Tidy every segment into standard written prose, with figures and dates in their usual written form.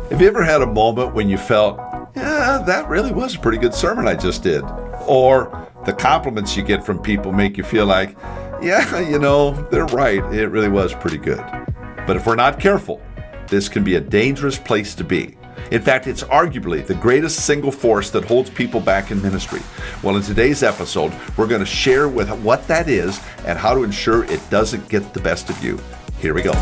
Have you ever had a moment when you felt, yeah, that really was a pretty good sermon I just did? Or the compliments you get from people make you feel like, yeah, they're right. It really was pretty good. But if we're not careful, this can be a dangerous place to be. In fact, it's arguably the greatest single force that holds people back in ministry. Well, in today's episode, we're going to share with what that is and how to ensure it doesn't get the best of you. Here we go.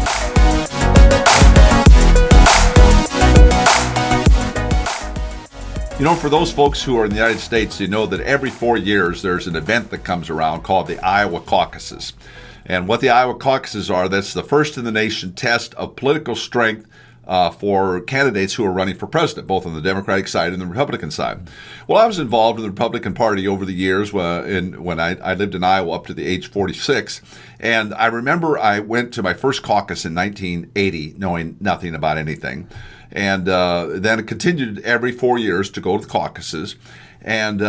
For those folks who are in the United States, you know that every 4 years there's an event that comes around called the Iowa caucuses. And what the Iowa caucuses are, that's the first in the nation test of political strength for candidates who are running for president, both on the Democratic side and the Republican side. Well, I was involved in the Republican Party over the years when I lived in Iowa up to the age 46. And I remember I went to my first caucus in 1980 knowing nothing about anything. And then it continued every 4 years to go to the caucuses. And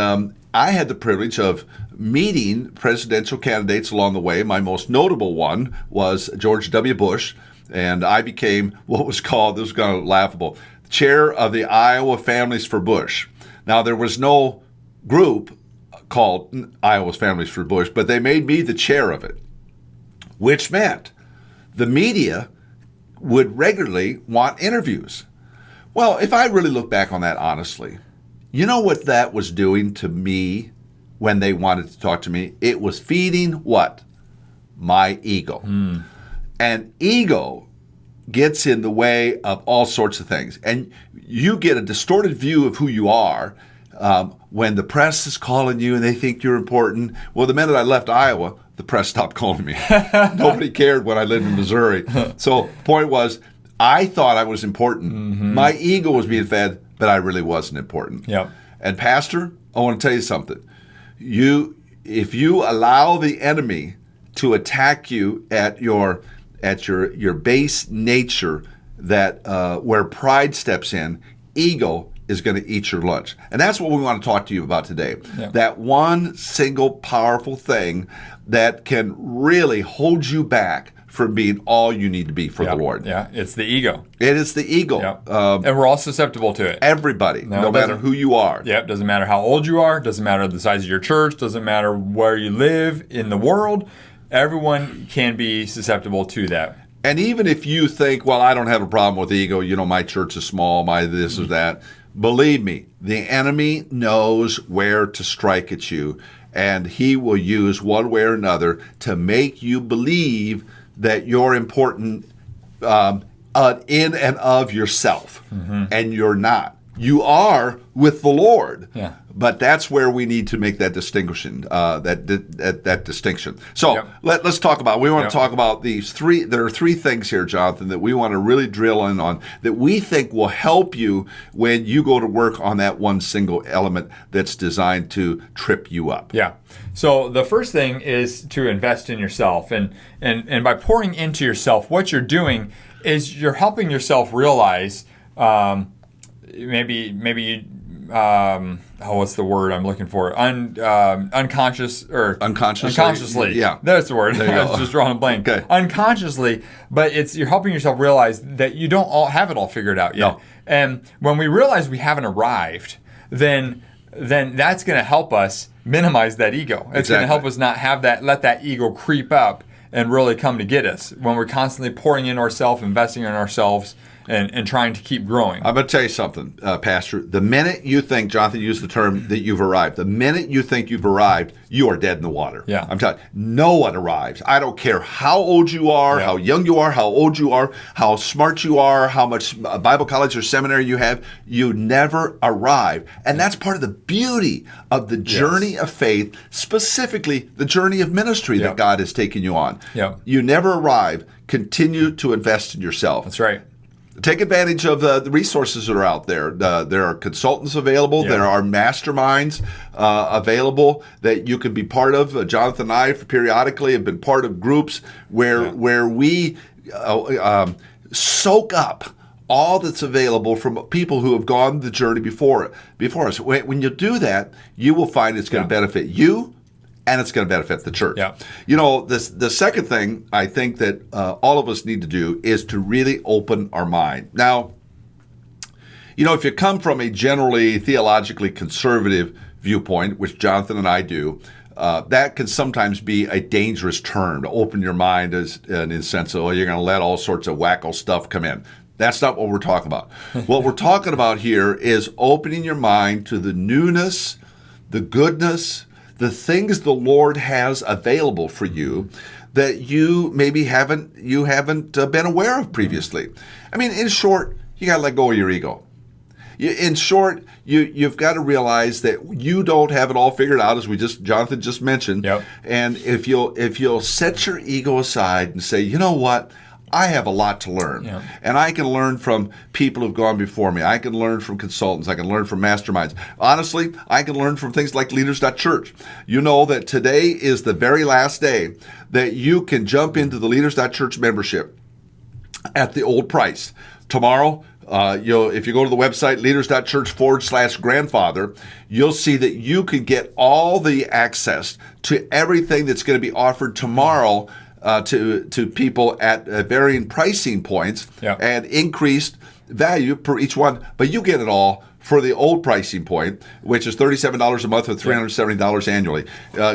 I had the privilege of meeting presidential candidates along the way. My most notable one was George W. Bush. And I became what was called, this was kind of laughable, chair of the Iowa Families for Bush. Now, there was no group called Iowa's Families for Bush, but they made me the chair of it, which meant the media would regularly want interviews. Well, if I really look back on that honestly, you know what that was doing to me when they wanted to talk to me? It was feeding what? My ego. And ego gets in the way of all sorts of things. And you get a distorted view of who you are when the press is calling you and they think you're important. Well, the minute I left Iowa, the press stopped calling me. Nobody cared when I lived in Missouri. So the point was, I thought I was important. My ego was being fed, but I really wasn't important. Yep. And Pastor, I want to tell you something. If you allow the enemy to attack you at your base nature, that where pride steps in, ego is going to eat your lunch. And that's what we want to talk to you about today. Yeah. That one single powerful thing that can really hold you back from being all you need to be for the Lord. Yeah, it's the ego. It is the ego. Yeah. And we're all susceptible to it. Everybody, no matter who you are. Yeah, doesn't matter how old you are, doesn't matter the size of your church, doesn't matter where you live in the world. Everyone can be susceptible to that. And even if you think, well, I don't have a problem with ego, my church is small, my this or that, believe me, the enemy knows where to strike at you, and he will use one way or another to make you believe that you're important in and of yourself, and you're not. You are with the Lord, but that's where we need to make that distinction. That distinction. So let's talk about. We want to talk about these three. There are three things here, Jonathan, that we want to really drill in on that we think will help you when you go to work on that one single element that's designed to trip you up. Yeah. So the first thing is to invest in yourself, and by pouring into yourself, what you're doing is you're helping yourself realize. Maybe you, what's the word I'm looking for? Unconsciously. Yeah, that's the word. I was just drawing a blank. Okay. Unconsciously, but you're helping yourself realize that you don't all have it all figured out yet. No. And when we realize we haven't arrived, then that's going to help us minimize that ego. It's going to help us not have that, let that ego creep up and really come to get us when we're constantly pouring in ourselves, investing in ourselves, and trying to keep growing. I'm going to tell you something, Pastor. The minute you think, Jonathan used the term that you've arrived, the minute you think you've arrived, you are dead in the water. Yeah. I'm telling you, no one arrives. I don't care how old you are, how young you are, how old you are, how smart you are, how much Bible college or seminary you have. You never arrive. And that's part of the beauty of the journey of faith, specifically the journey of ministry that God has taken you on. Yep. You never arrive. Continue to invest in yourself. That's right. Take advantage of the resources that are out there. There are consultants available. Yeah. There are masterminds available that you can be part of. Jonathan and I periodically have been part of groups where we soak up all that's available from people who have gone the journey before us. When you do that, you will find it's going to benefit you, and it's going to benefit the church. Yeah. The second thing I think that all of us need to do is to really open our mind. Now, if you come from a generally theologically conservative viewpoint, which Jonathan and I do, that can sometimes be a dangerous turn to open your mind in the sense of, you're going to let all sorts of wacko stuff come in. That's not what we're talking about. What we're talking about here is opening your mind to the newness, the goodness, the things the Lord has available for you that you maybe haven't been aware of previously. I mean, in short, you got to let go of your ego. In short, you've got to realize that you don't have it all figured out, as Jonathan just mentioned. Yep. And if you'll set your ego aside and say, you know what, I have a lot to learn, and I can learn from people who've gone before me. I can learn from consultants. I can learn from masterminds. Honestly, I can learn from things like Leaders.Church. You know that today is the very last day that you can jump into the Leaders.Church membership at the old price. Tomorrow, if you go to the website, leaders.church/grandfather, you'll see that you can get all the access to everything that's going to be offered tomorrow to people at varying pricing points and increased value per each one. But you get it all for the old pricing point, which is $37 a month or $370 annually.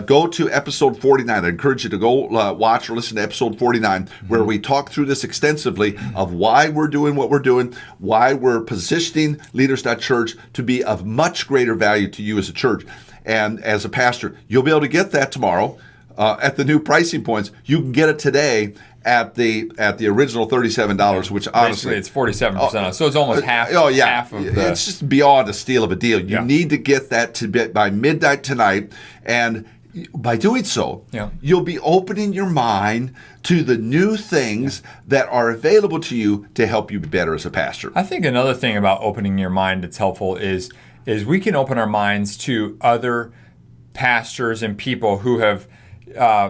Go to episode 49. I encourage you to go watch or listen to episode 49, where we talk through this extensively of why we're doing what we're doing, why we're positioning Leaders.Church to be of much greater value to you as a church and as a pastor. You'll be able to get that tomorrow. At the new pricing points. You can get it today at the original $37, which honestly, basically it's 47%. So it's almost half. Half of the, it's just beyond a steal of a deal. You need to get that by midnight tonight, and by doing so, you'll be opening your mind to the new things that are available to you to help you be better as a pastor. I think another thing about opening your mind that's helpful is we can open our minds to other pastors and people who have.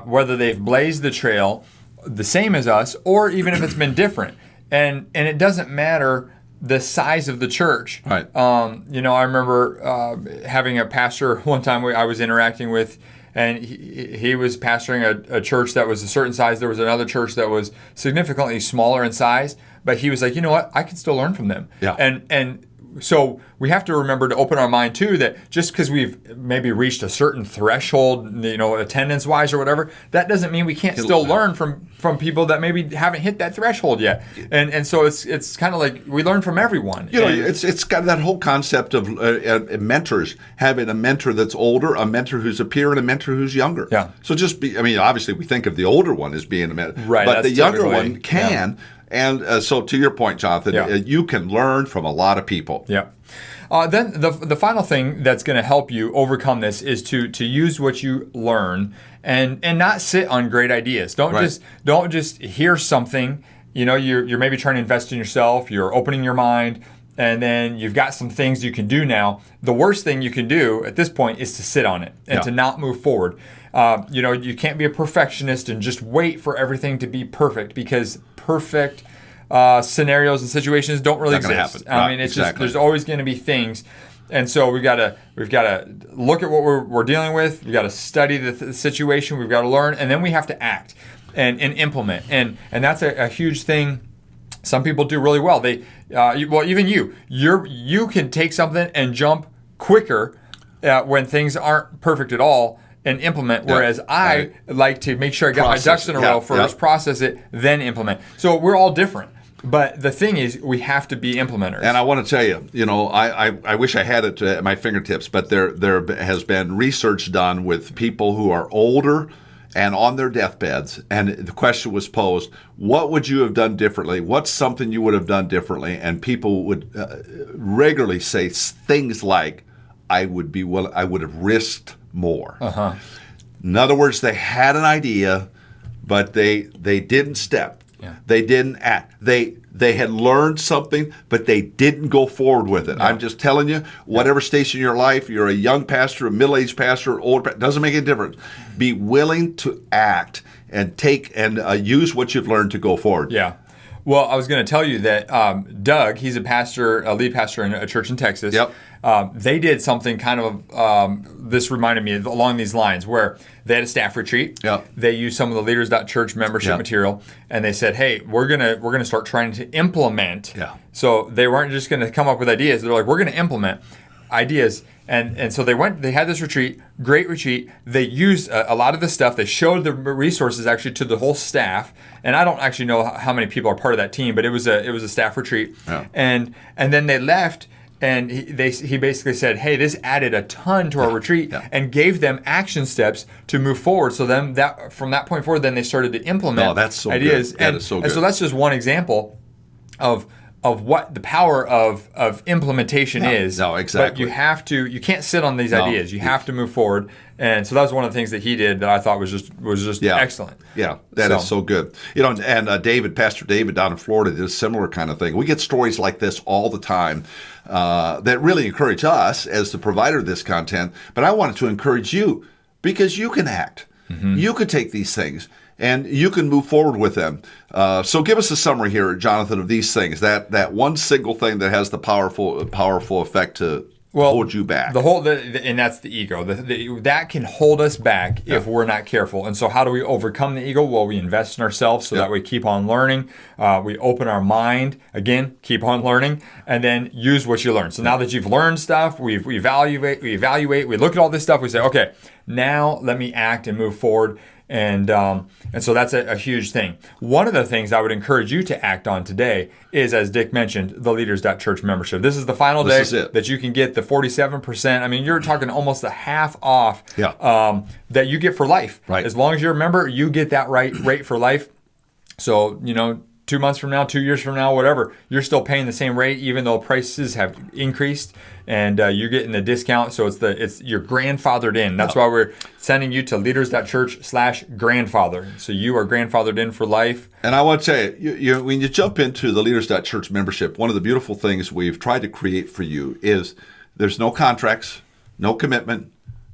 Whether they've blazed the trail the same as us, or even if it's been different, and it doesn't matter the size of the church. Right. I remember having a pastor one time I was interacting with, and he was pastoring a church that was a certain size. There was another church that was significantly smaller in size, but he was like, you know what, I can still learn from them. Yeah. And so we have to remember to open our mind too, that just because we've maybe reached a certain threshold, attendance-wise or whatever, that doesn't mean we can't still learn from people that maybe haven't hit that threshold yet. And so it's kind of like we learn from everyone. It's got that whole concept of mentors, having a mentor that's older, a mentor who's a peer, and a mentor who's younger. Yeah. So obviously we think of the older one as being a mentor, right, but the younger one can. Yeah. And so to your point, Jonathan, you can learn from a lot of people. Yeah. Then the final thing that's going to help you overcome this is to use what you learn and not sit on great ideas. Don't just hear something. You're maybe trying to invest in yourself. You're opening your mind, and then you've got some things you can do now. The worst thing you can do at this point is to sit on it and to not move forward. You can't be a perfectionist and just wait for everything to be perfect, because perfect scenarios and situations don't really exist. I mean, it's just there's always going to be things, and so we've got to look at what we're dealing with. We've got to study the situation. We've got to learn, and then we have to act and implement. And that's a huge thing. Some people do really well. Even you can take something and jump quicker when things aren't perfect at all, and implement, whereas I like to make sure I got my ducks in a row first, process it, then implement. So we're all different. But the thing is, we have to be implementers. And I want to tell you, I wish I had it at my fingertips, but there has been research done with people who are older and on their deathbeds, and the question was posed, what would you have done differently? What's something you would have done differently? And people would regularly say things like, I would have risked more. In other words, they had an idea, but they didn't step. Yeah. They didn't act. They had learned something, but they didn't go forward with it. Yeah. I'm just telling you, whatever station in your life, you're a young pastor, a middle-aged pastor, older pastor, doesn't make any difference. Be willing to act and take and use what you've learned to go forward. Yeah. Well, I was going to tell you that Doug, he's a lead pastor in a church in Texas. Yep. They did something kind of, this reminded me along these lines, where they had a staff retreat. Yep. They used some of the Leaders.Church membership material, and they said, hey, we're gonna start trying to implement. Yeah. So they weren't just going to come up with ideas. They're like, we're going to implement ideas. And so they had this retreat, great retreat. They used a lot of the stuff. They showed the resources actually to the whole staff. And I don't actually know how many people are part of that team, but it was a staff retreat. Yeah. And then they left, and he basically said, hey, this added a ton to our retreat, and gave them action steps to move forward. So then from that point forward, then they started to implement that's so ideas. Good. That is so good. And so that's just one example of what the power of implementation is. No, exactly. But you can't sit on these ideas. You have to move forward. And so that was one of the things that he did that I thought was just excellent. Yeah, that is so good. And Pastor David down in Florida did a similar kind of thing. We get stories like this all the time that really encourage us as the provider of this content. But I wanted to encourage you because you can act. Mm-hmm. You could take these things and you can move forward with them. So give us a summary here, Jonathan, of these things. That one single thing that has the powerful effect to hold you back. And that's the ego. That can hold us back if we're not careful. And so how do we overcome the ego? Well, we invest in ourselves so that we keep on learning. We open our mind, again, keep on learning, and then use what you learn. So now that you've learned stuff, we evaluate, we look at all this stuff, we say, okay, now let me act and move forward. And so that's a huge thing. One of the things I would encourage you to act on today is, as Dick mentioned, the Leaders.Church membership. This is the final day that you can get the 47%. I mean, you're talking almost a half off that you get for life. Right. As long as you're a member, you get that rate for life. So, 2 months from now, 2 years from now, whatever, you're still paying the same rate, even though prices have increased, and you're getting the discount. So you're grandfathered in. That's why we're sending you to Leaders.Church/grandfather. So you are grandfathered in for life. And I want to tell you, when you jump into the Leaders.Church membership, one of the beautiful things we've tried to create for you is there's no contracts, no commitment.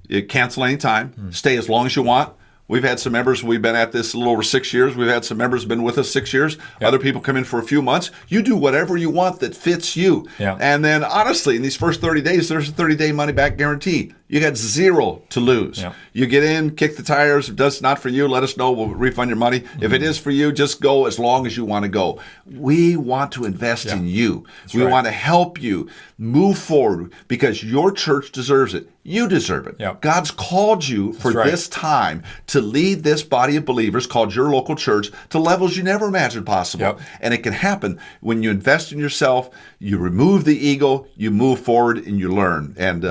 You cancel anytime, stay as long as you want. We've had some members, we've been at this a little over 6 years. We've had some members been with us 6 years. Yep. Other people come in for a few months. You do whatever you want that fits you. Yeah. And then honestly, in these first 30 days, there's a 30-day money-back guarantee. You got zero to lose. Yeah. You get in, kick the tires. If that's not for you, let us know. We'll refund your money. Mm-hmm. If it is for you, just go as long as you want to go. We want to invest in you. We want to help you move forward because your church deserves it. You deserve it. Yep. God's called you for this time to lead this body of believers called your local church to levels you never imagined possible. Yep. And it can happen when you invest in yourself, you remove the ego, you move forward, and you learn. And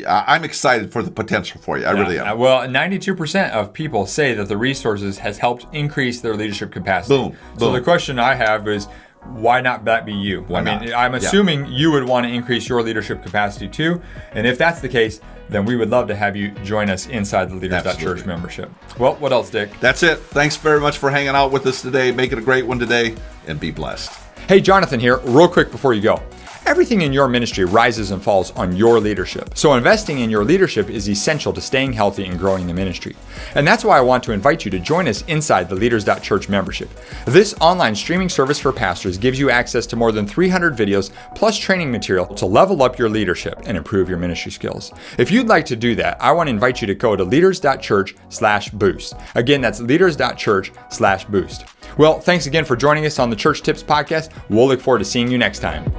I'm excited for the potential for you. I really am. Well, 92% of people say that the resources has helped increase their leadership capacity. Boom. So the question I have is, why not that be you? I'm assuming you would want to increase your leadership capacity too. And if that's the case, then we would love to have you join us inside the Leaders.Church membership. Well, what else, Dick? That's it. Thanks very much for hanging out with us today. Make it a great one today, and be blessed. Hey, Jonathan here. Real quick before you go. Everything in your ministry rises and falls on your leadership. So investing in your leadership is essential to staying healthy and growing the ministry. And that's why I want to invite you to join us inside the Leaders.Church membership. This online streaming service for pastors gives you access to more than 300 videos plus training material to level up your leadership and improve your ministry skills. If you'd like to do that, I want to invite you to go to Leaders.Church/boost. Again, that's Leaders.Church/boost. Well, thanks again for joining us on the Church Tips Podcast. We'll look forward to seeing you next time.